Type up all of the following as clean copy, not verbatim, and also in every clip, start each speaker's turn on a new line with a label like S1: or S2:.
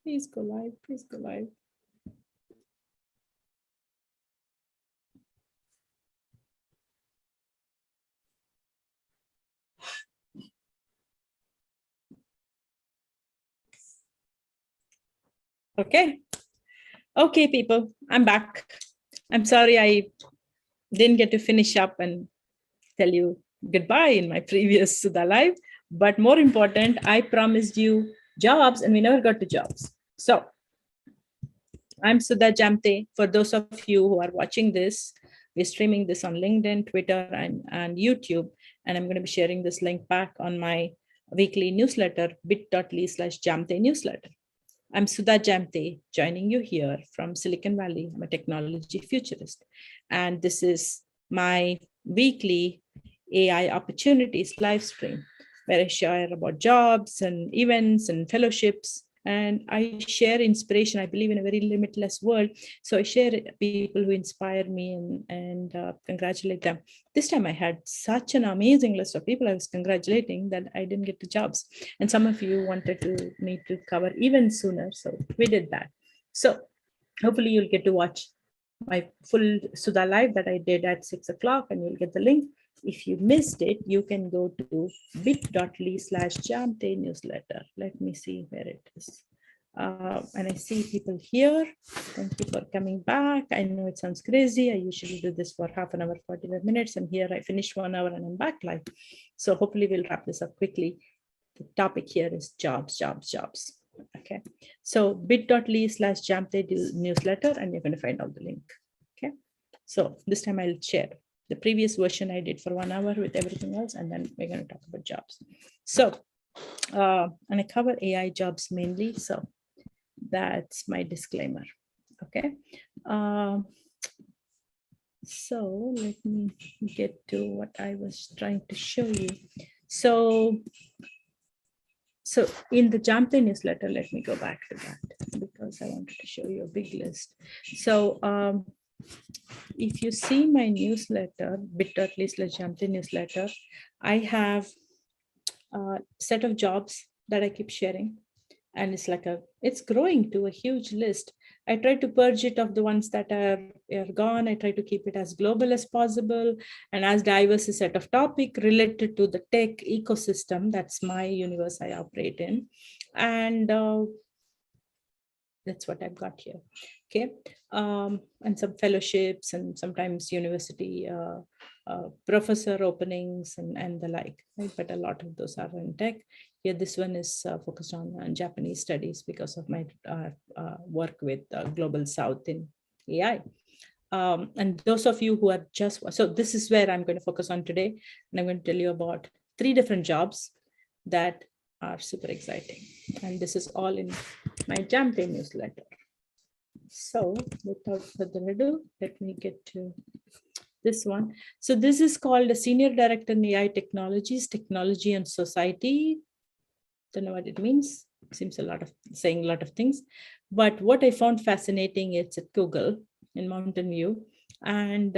S1: Please go live. Please go live. Okay. Okay, people, I'm back. I'm sorry I didn't get to finish up and tell you goodbye in my previous Sudha live. But more important, I promised you jobs and we never got to jobs. So I'm Sudha Jamthe. For those of you who are watching this, we're streaming this on LinkedIn, Twitter, and YouTube. And I'm going to be sharing this link back on my weekly newsletter, bit.ly/Jamthe Newsletter. I'm Sudha Jamthe, joining you here from Silicon Valley. I'm a technology futurist. And this is my weekly AI opportunities live stream, where I share about jobs and events and fellowships. And I share inspiration. I believe in a very limitless world. So I share people who inspire me and congratulate them. This time I had such an amazing list of people I was congratulating that I didn't get the jobs. And some of you wanted me to cover even sooner. So we did that. So hopefully you'll get to watch my full Sudha live that I did at 6 o'clock, and you'll get the link. If you missed it, you can go to bit.ly/Jamthe Newsletter. Let me see where it is. And I see people here. Thank you for coming back. I know it sounds crazy. I usually do this for half an hour, 45 minutes. And here I finished 1 hour and I'm back live. So hopefully we'll wrap this up quickly. The topic here is jobs. Okay. So bit.ly/Jamthe Newsletter, and you're going to find out the link. Okay. So this time I'll share the previous version I did for 1 hour with everything else, and then we're going to talk about jobs. So, and I cover AI jobs mainly. So that's my disclaimer. Okay. So let me get to what I was trying to show you. So in the Jamthe newsletter, let me go back to that because I wanted to show you a big list. So if you see my newsletter, bit.ly/Jamthe Newsletter, I have a set of jobs that I keep sharing. And it's growing to a huge list. I try to purge it of the ones that are gone. I try to keep it as global as possible and as diverse a set of topic related to the tech ecosystem. That's my universe I operate in. And that's what I've got here. Okay. And some fellowships and sometimes university professor openings and the like, right? But a lot of those are in tech. Here, this one is focused on Japanese studies because of my work with Global South in AI. And those of you who are so this is where I'm going to focus on today. And I'm going to tell you about 3 different jobs that are super exciting. And this is all in my Jamthe newsletter. So without further ado, let me get to this one. So this is called a Senior Director in AI Technologies, Technology and Society. Don't know what it means. Seems saying a lot of things. But what I found fascinating, it's at Google in Mountain View, and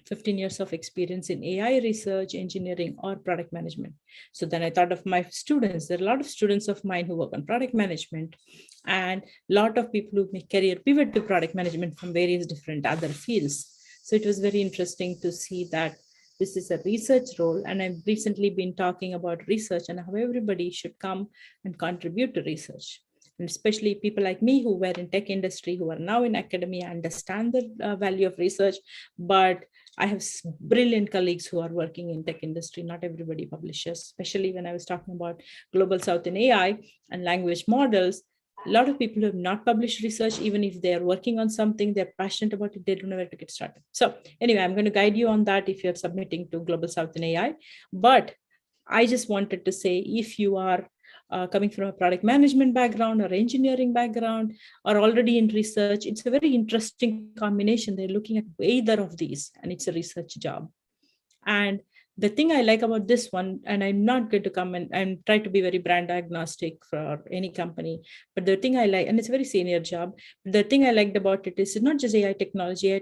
S1: 15 years of experience in AI research, engineering, or product management. So then I thought of my students. There are a lot of students of mine who work on product management, and a lot of people who make career pivot to product management from various different other fields. So it was very interesting to see that this is a research role. And I've recently been talking about research and how everybody should come and contribute to research. And especially people like me who were in tech industry, who are now in academia, understand the value of research. But I have brilliant colleagues who are working in tech industry. Not everybody publishes, especially when I was talking about Global South in AI and language models. A lot of people who have not published research, even if they're working on something, they're passionate about it, they don't know where to get started. So anyway, I'm going to guide you on that if you're submitting to Global South in AI. But I just wanted to say, if you are coming from a product management background or engineering background or already in research, it's a very interesting combination. They're looking at either of these, and it's a research job. And the thing I like about this one, and I'm not going to come and try to be very brand agnostic for any company, but the thing I like, and it's a very senior job, the thing I liked about it is it's not just AI technology,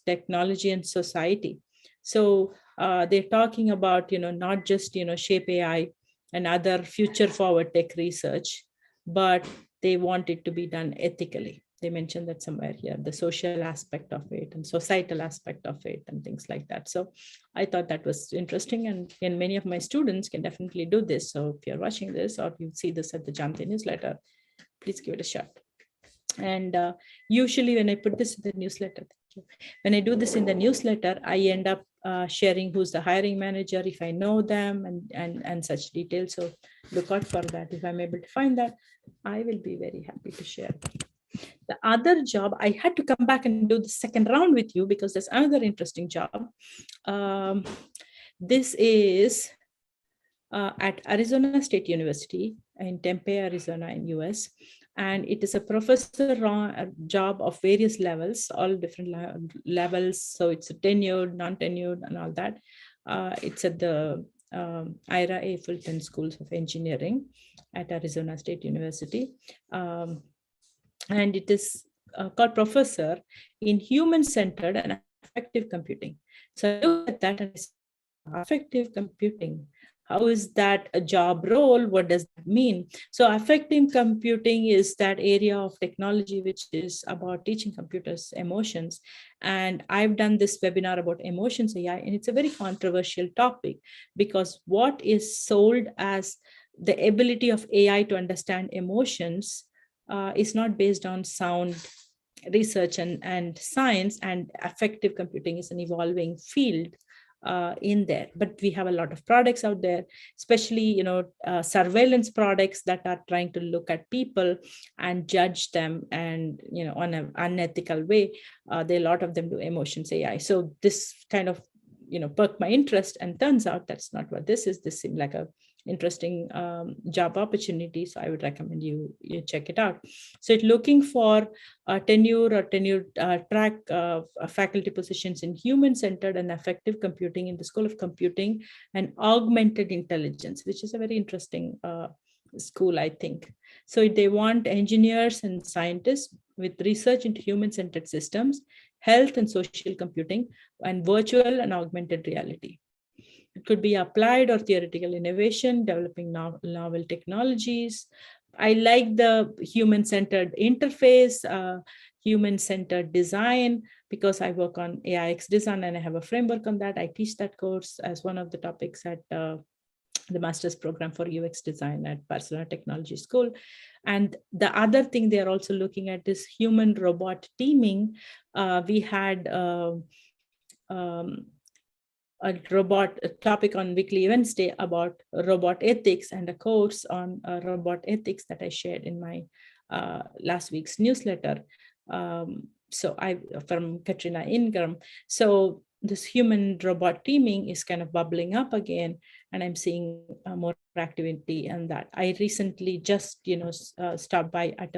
S1: technology and society. So they're talking about, not just, shape AI and other future forward tech research, but they want it to be done ethically. They mentioned that somewhere here, the social aspect of it and societal aspect of it and things like that. So I thought that was interesting, and many of my students can definitely do this. So if you're watching this or you see this at the Jamthe Newsletter, please give it a shot. And usually when I put this in the newsletter, when I do this in the newsletter, I end up sharing who's the hiring manager, if I know them, and such details. So look out for that. If I'm able to find that, I will be very happy to share. The other job, I had to come back and do the second round with you because there's another interesting job. This is at Arizona State University in Tempe, Arizona in US. And it is a professor job of various levels, all different levels. So it's a tenured, non-tenured and all that. It's at the Ira A. Fulton Schools of Engineering at Arizona State University. And it is called Professor in Human-Centered and Affective Computing. So I look at that and affective computing. How is that a job role? What does that mean? So affective computing is that area of technology which is about teaching computers emotions. And I've done this webinar about emotions AI, and it's a very controversial topic because what is sold as the ability of AI to understand emotions is not based on sound research and science, and affective computing is an evolving field in there. But we have a lot of products out there, especially surveillance products that are trying to look at people and judge them, and on an unethical way. There are a lot of them do emotions AI. So this kind of perked my interest, and turns out that's not what this is. This seemed like a interesting job opportunity, so I would recommend you check it out. So it's looking for tenure or tenured track faculty positions in human-centered and effective computing in the School of Computing and Augmented Intelligence, which is a very interesting school, I think. So they want engineers and scientists with research into human-centered systems, health and social computing, and virtual and augmented reality. It could be applied or theoretical innovation, developing novel technologies. I like the human-centered interface, human-centered design, because I work on AIX design and I have a framework on that. I teach that course as one of the topics at the master's program for UX design at Barcelona Technology School. And the other thing they're also looking at is human-robot teaming. We had a topic on Weekly Wednesday about robot ethics, and a course on robot ethics that I shared in my last week's newsletter. So from Katrina Ingram. So this human robot teaming is kind of bubbling up again, and I'm seeing more activity in that. I recently just stopped by at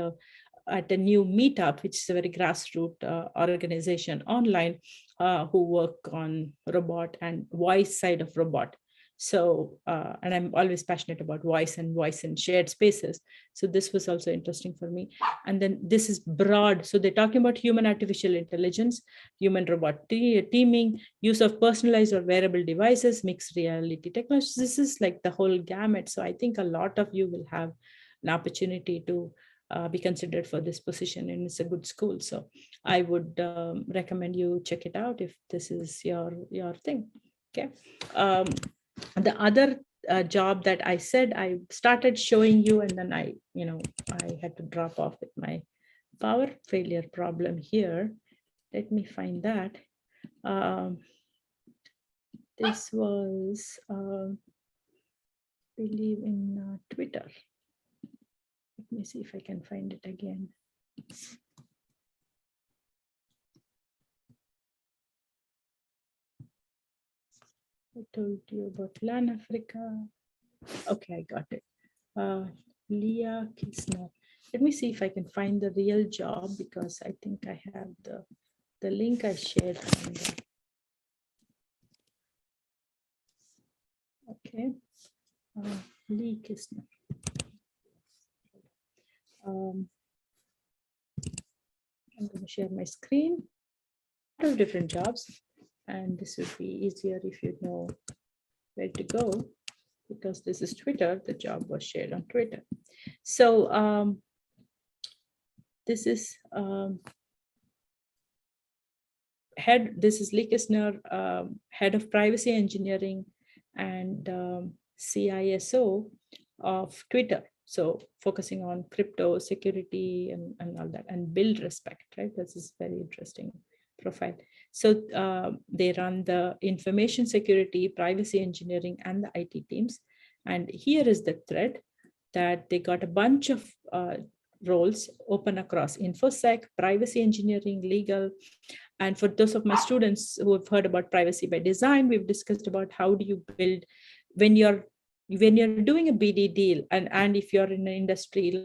S1: a new meetup, which is a very grassroots organization online who work on robot and voice side of robot. So, and I'm always passionate about voice and shared spaces. So this was also interesting for me. And then this is broad. So they're talking about human artificial intelligence, human robot teaming, use of personalized or wearable devices, mixed reality technology. This is like the whole gamut. So I think a lot of you will have an opportunity to be considered for this position, and it's a good school. So I would recommend you check it out if this is your thing. Okay. The other job that I said I started showing you, and then I had to drop off with my power failure problem here. Let me find that. This was, believe in Twitter. Let me see if I can find it again. I told you about LAN Africa. Okay, I got it. Leah Kisner. Let me see if I can find the real job, because I think I have the link I shared from the. Okay, Lee Kisner. I'm going to share my screen. A lot of different jobs, and this would be easier if you know where to go, because this is Twitter. The job was shared on Twitter. So This is this is Lee Kisner, head of privacy engineering and CISO of Twitter. So focusing on crypto security and all that, and build respect, right? This is very interesting profile. So they run the information security, privacy engineering, and the IT teams. And here is the thread that they got a bunch of roles open across InfoSec, privacy engineering, legal. And for those of my students who have heard about privacy by design, we've discussed about how do you build when you're doing a BD deal, and if you're in an industry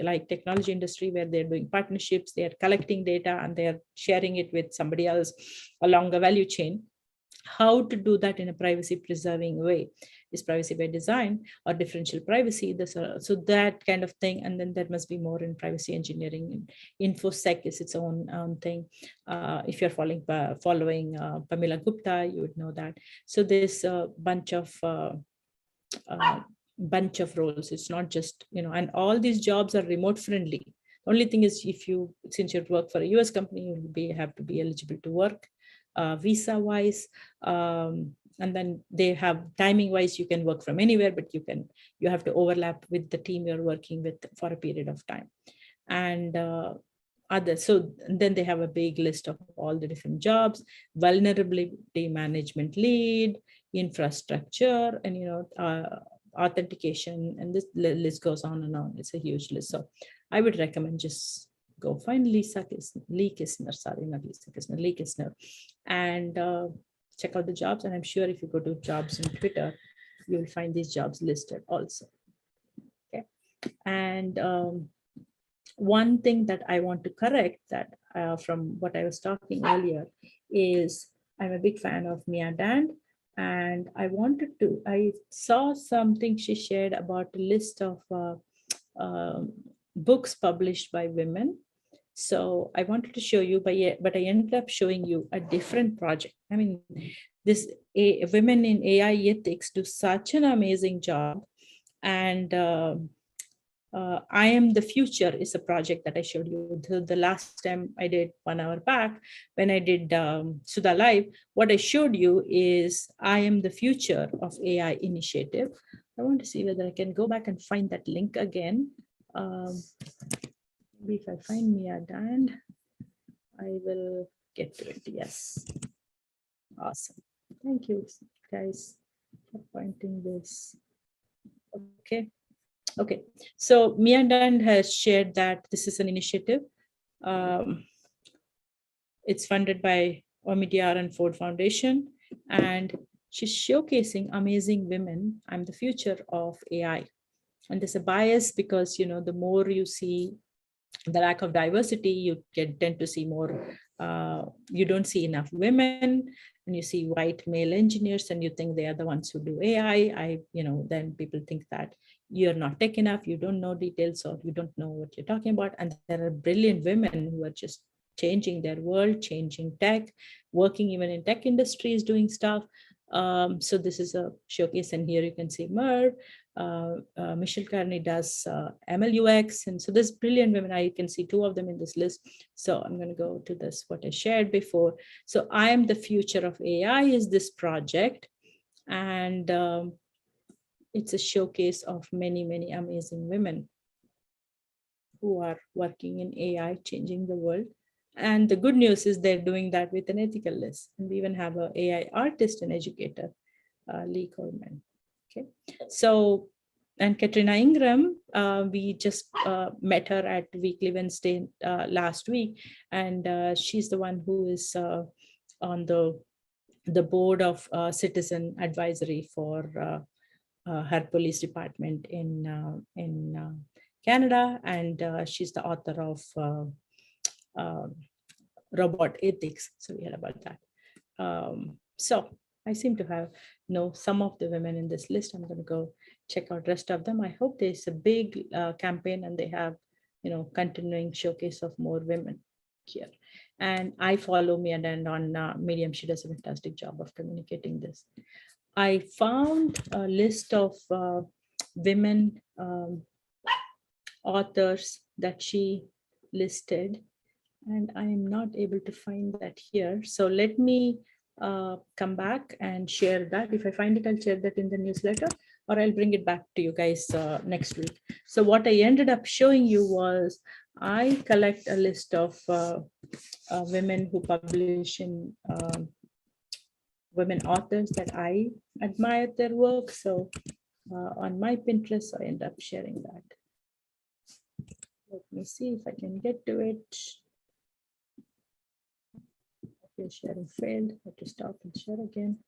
S1: like technology industry where they're doing partnerships, they're collecting data and they're sharing it with somebody else along the value chain, how to do that in a privacy preserving way. Is privacy by design or differential privacy? So that kind of thing. And then there must be more in privacy engineering. InfoSec is its own thing. If you're following Pamela Gupta, you would know that. So there's a bunch of roles. It's not just, and all these jobs are remote friendly. Only thing is, since you work for a US company, you have to be eligible to work visa wise. And then they have timing wise, you can work from anywhere, but you have to overlap with the team you're working with for a period of time. And so then they have a big list of all the different jobs: vulnerability management lead, infrastructure, and authentication, and this list goes on and on. It's a huge list. So I would recommend just go find Lee Kisner, and check out the jobs. And I'm sure if you go to jobs on Twitter, you'll find these jobs listed also. Okay. And one thing that I want to correct that from what I was talking earlier is I'm a big fan of Mia Dand, and I saw something she shared about a list of books published by women. So I wanted to show you, but I ended up showing you a different project. I mean, women in AI ethics do such an amazing job. And I Am the Future is a project that I showed you the last time I did 1 hour back when I did Sudha Live. What I showed you is I Am the Future of AI initiative. I want to see whether I can go back and find that link again. Maybe if I find Mia Dand, I will get to it. Yes. Awesome. Thank you, guys, for pointing this. Okay. Okay. So Mia Dand has shared that this is an initiative. It's funded by Omidyar and Ford Foundation, and she's showcasing amazing women. I'm the future of AI. And there's a bias because, the more you see the lack of diversity, you tend to see more, you don't see enough women, and you see white male engineers and you think they are the ones who do AI. Then people think that you're not tech enough, you don't know details, or you don't know what you're talking about. And there are brilliant women who are just changing their world, changing tech, working even in tech industries, doing stuff. So this is a showcase, and here you can see Merv. Michelle Carney does MLUX, and so there's brilliant women. I can see 2 of them in this list. So I'm going to go to this, what I shared before. So I Am the Future of AI is this project, and it's a showcase of many, many amazing women who are working in AI, changing the world. And the good news is they're doing that with an ethical list. And we even have an AI artist and educator, Lee Coleman. Okay, so, and Katrina Ingram, we just met her at Weekly Wednesday last week, and she's the one who is on the board of citizen advisory for her police department in Canada, and she's the author of robot ethics. So we heard about that. So I seem to know some of the women in this list. I'm going to go check out the rest of them. I hope there's a big campaign and they have, continuing showcase of more women here. And I follow Mia Dand on Medium. She does a fantastic job of communicating this. I found a list of women authors that she listed, and I am not able to find that here. So let me come back and share that. If I find it, I'll share that in the newsletter, or I'll bring it back to you guys next week. So what I ended up showing you was I collect a list of women who publish in women authors that I admire their work. So on my Pinterest, I end up sharing that. Let me see if I can get to it. Okay, sharing failed. I have to stop and share again.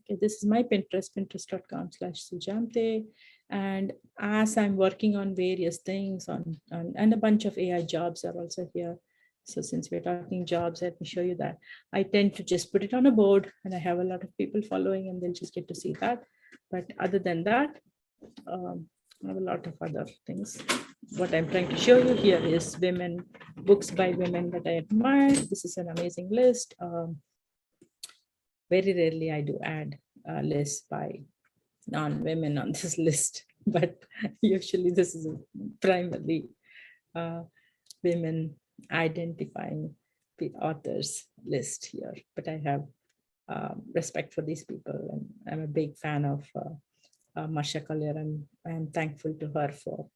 S1: Okay, this is my Pinterest, pinterest.com/Jamthe. And as I'm working on various things and a bunch of AI jobs are also here. So since we're talking jobs, let me show you that. I tend to just put it on a board, and I have a lot of people following, and they'll just get to see that. But other than that, I have a lot of other things. What I'm trying to show you here is books by women that I admire. This is an amazing list. Very rarely I do add a list by non-women on this list, but usually this is primarily women identifying the authors list here. But I have respect for these people, and I'm a big fan of Marsha Collier, and I'm thankful to her for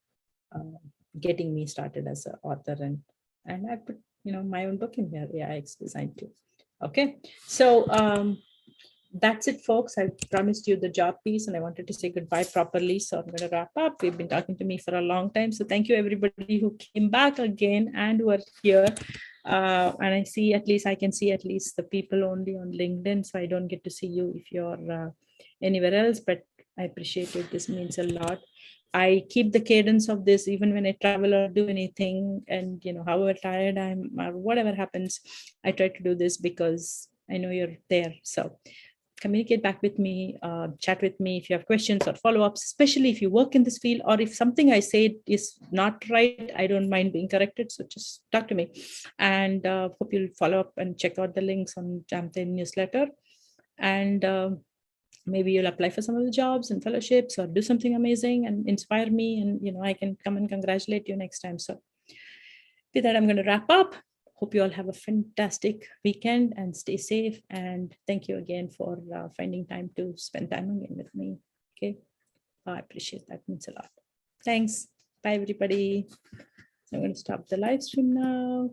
S1: getting me started as an author, and I put my own book in here, AIX Design too. Okay, so that's it, folks. I promised you the job piece, and I wanted to say goodbye properly, so I'm going to wrap up. We've been talking to me for a long time, so thank you everybody who came back again and who are here. And I can see at least the people only on LinkedIn, so I don't get to see you if you're anywhere else, but I appreciate it. This means a lot. I keep the cadence of this even when I travel or do anything, and however tired I'm or whatever happens, I try to do this because I know you're there. So communicate back with me, chat with me if you have questions or follow-ups, especially if you work in this field, or if something I say is not right, I don't mind being corrected. So just talk to me, and hope you'll follow up and check out the links on Jamthe Newsletter. And maybe you'll apply for some of the jobs and fellowships, or do something amazing and inspire me, and I can come and congratulate you next time. So with that, I'm going to wrap up. Hope you all have a fantastic weekend and stay safe. And thank you again for finding time to spend time again with me. Okay, I appreciate that. It means a lot. Thanks. Bye, everybody. So I'm going to stop the live stream now.